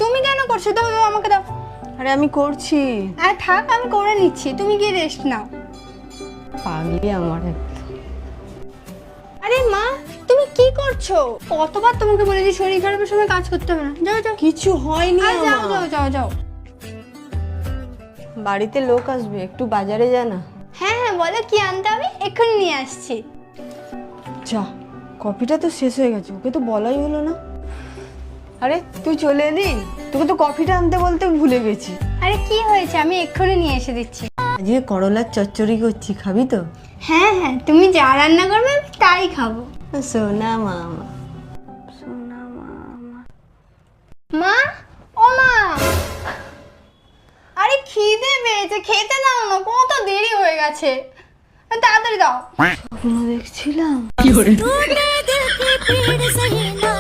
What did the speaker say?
তুমি কেন করছো? দাও দাও আমাকে দাও। আরে আমি করছি। আর থাক, আমি করে নিচ্ছি, তুমি গিয়ে রেস্ট নাও। পাগলি আমার একটা। আরে মা, তুমি কি করছো? কতবার তোমাকে বলেছি শরীর খারাপের সময় কাজ করতে হবে না। যাও যাও। কিছু হয়নি আর যাও আমার। যাও যাও যাও। বাড়িতে লোক আসবে, একটু বাজারে যা না। হ্যাঁ হ্যাঁ, বলো কি আনতে হবে, এক্ষুনি নিয়ে আসছি। যা, কফিটা তো শেষ হয়ে গেছে, ওকে তো বলাই হলো না। আরে তুই চলে এলি, তোকে তো কফিটা আনতে বলতে ভুলে গেছি। আরে কি হয়েছে, আমি এক্ষুনি নিয়ে এসে দিচ্ছি। আজকে করলার চচ্চড়ি করছি, খাবি তো? হ্যাঁ হ্যাঁ, তুমি যা রান্না করবে আমি তাই খাবো। সোনা মামা। মা, ও মা, আরে খিদে পেয়েছে, খেতে দাও না, কত দেরি হয়ে গেছে, তাড়াতাড়ি দাও। স্বপ্ন দেখছিলাম। टूटे दिल की पीड़ सही ना